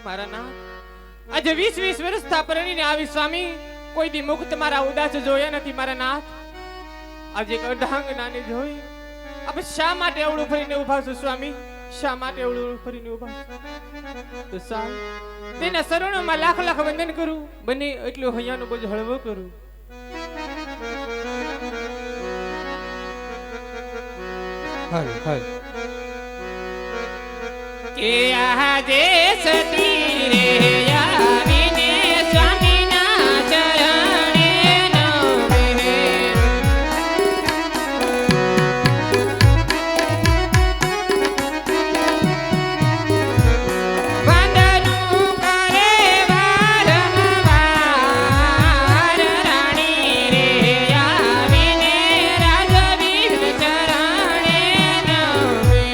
મારા નાથ આજે 20 વર્ષ થા પરણીને આવી સ્વામી કોઈ દી મુખ તમારા ઉદાસ જોયા નથી મારા નાથ આજે એક અર્ધાંગનાને જોઈ આપણે શા માટે એવડું ફરીને ઊભા છો સ્વામી શા માટે એવડું ફરીને ઊભા છો તો સાહેબ તેના શરણોમાં લાખ લાખ વંદન કરું બને એટલું હૈયાનો બોજ હળવો કરું હાલ હાલ કે આજે સતી રે આવીને સ્વામીના ચરણે નમે વંદનું કરે વારંવાર રાણી રે આવીને રાજવીર ચરણે નમે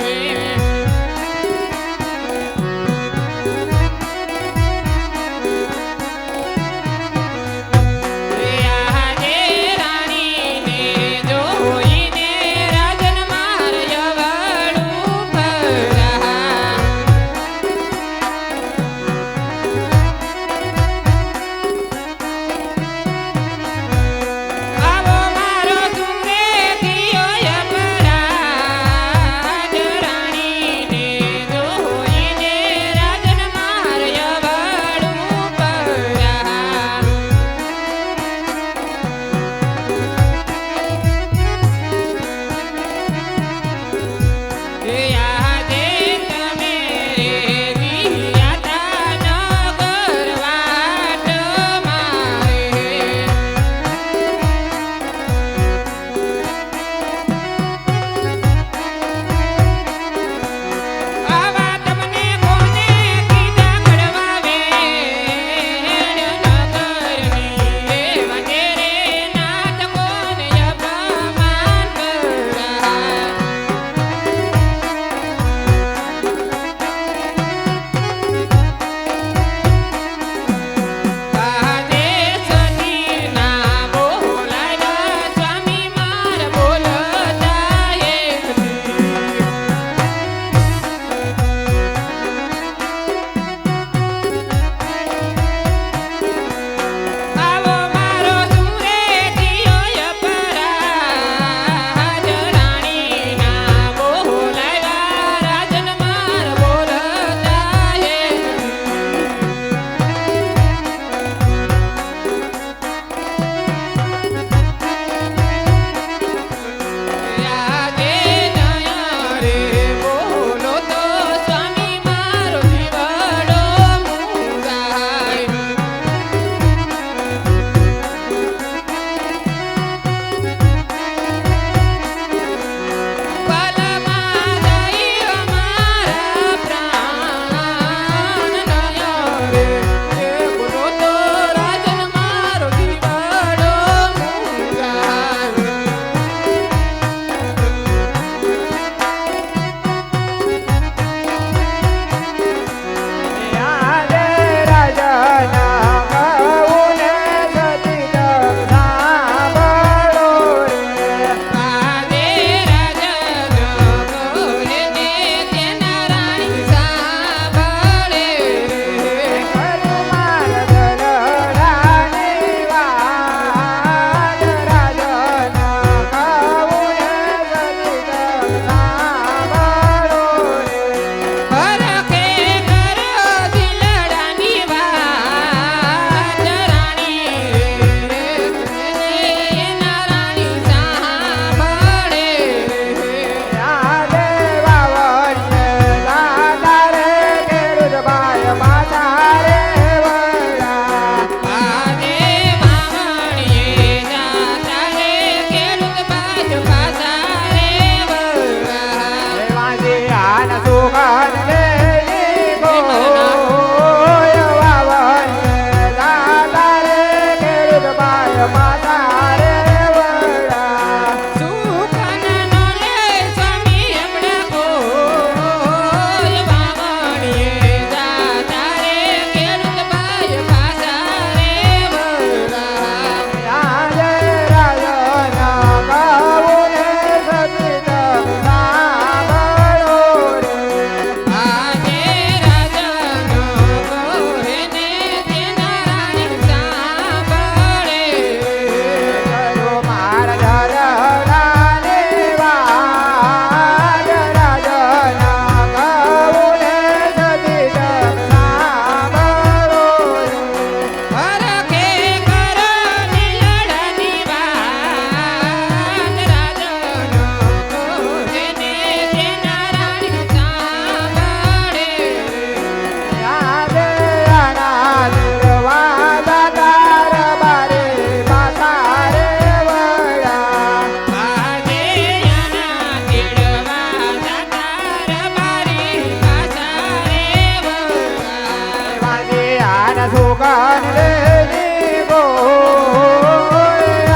કાન લેની ગોય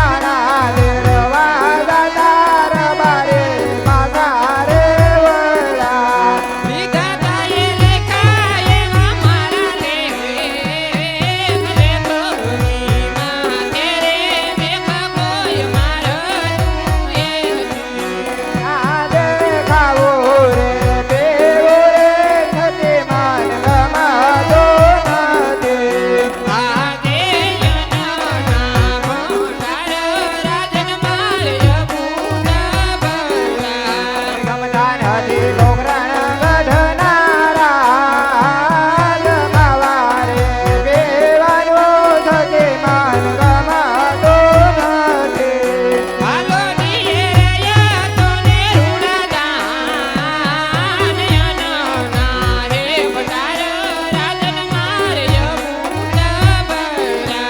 આના લેરવા દાતાર બારે માગા રે વળા વિધાતાએ લેખાય એવા મારા લેવે મને તો માં તેરે દેખા કોઈ મારો તું એ આ દેખાવો રે દેવો રે થતે માન ગમાતો નથી આગે યના મોટાર રાજન મારે બુડા બળા ગમદાન હતી લોકરણ ગઢનારા લગાવા રે બેવાનો થતે માન ગમાતો નથી હાલો દિયે તો ને રૂડા દાન યના રે બટાર રાજન મારે બુડા બળા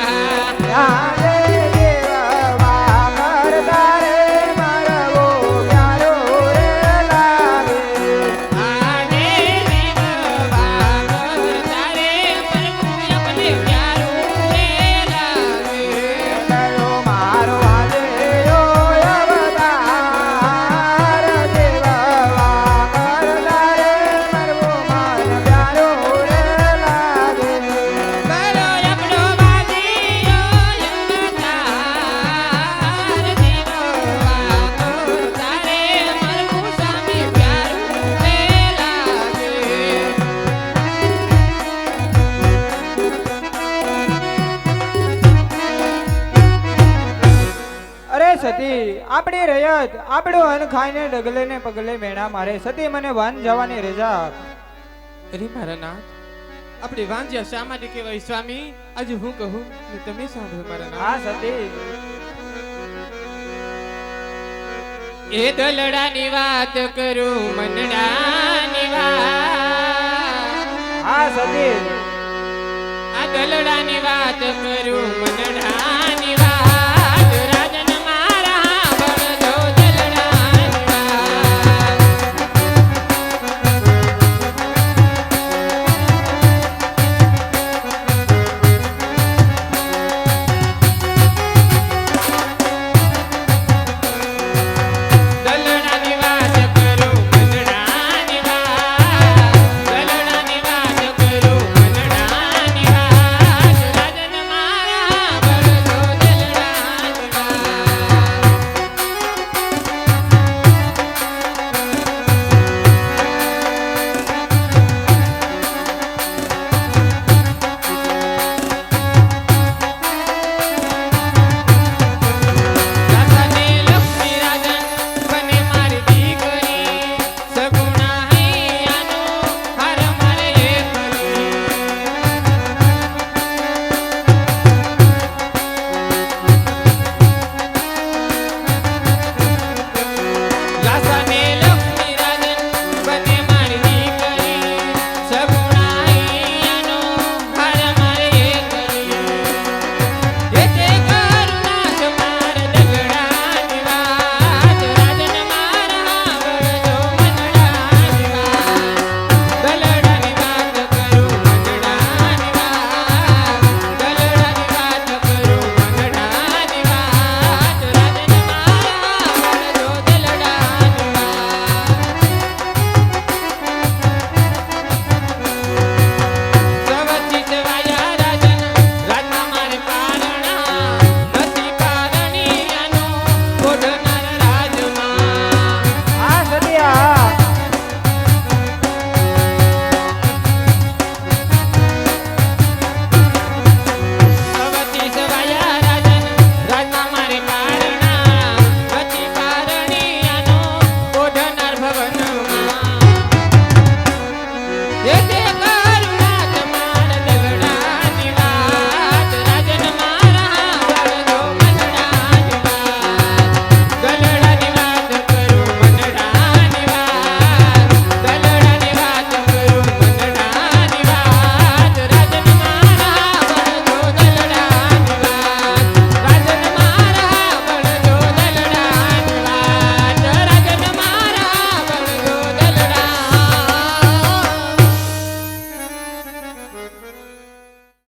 આજે દેવા કરતા રે મારવો પ્યારો રે લાગે આને દેવા તારે પ્રભુ અપને પ્યારું રે લાગે કયો મારો આજે અવતાર દેવા કરતા રે મારવો માન પ્યારો રે લાગે મારો અપનો વાદીયો યંગતાર દેવા તારે પ્રભુ સ્વામી પ્યારું રે લાગે અરે સતી આપણી રયત આપણું અન્ન ખાઈને ડગલે ને પગલે મેણા મારે સતી મને વન જવાની રજા આપ. અરે મારા નાથ આપણે વાંજ્યા શા માટે કહેવાય સ્વામી આજે હું કહું ને તમે સાંભળો મારા નાથ હા સતી એ દલડાની વાત કરું મનડાની વાત હા સતી આ દલડાની વાત કરું મનડા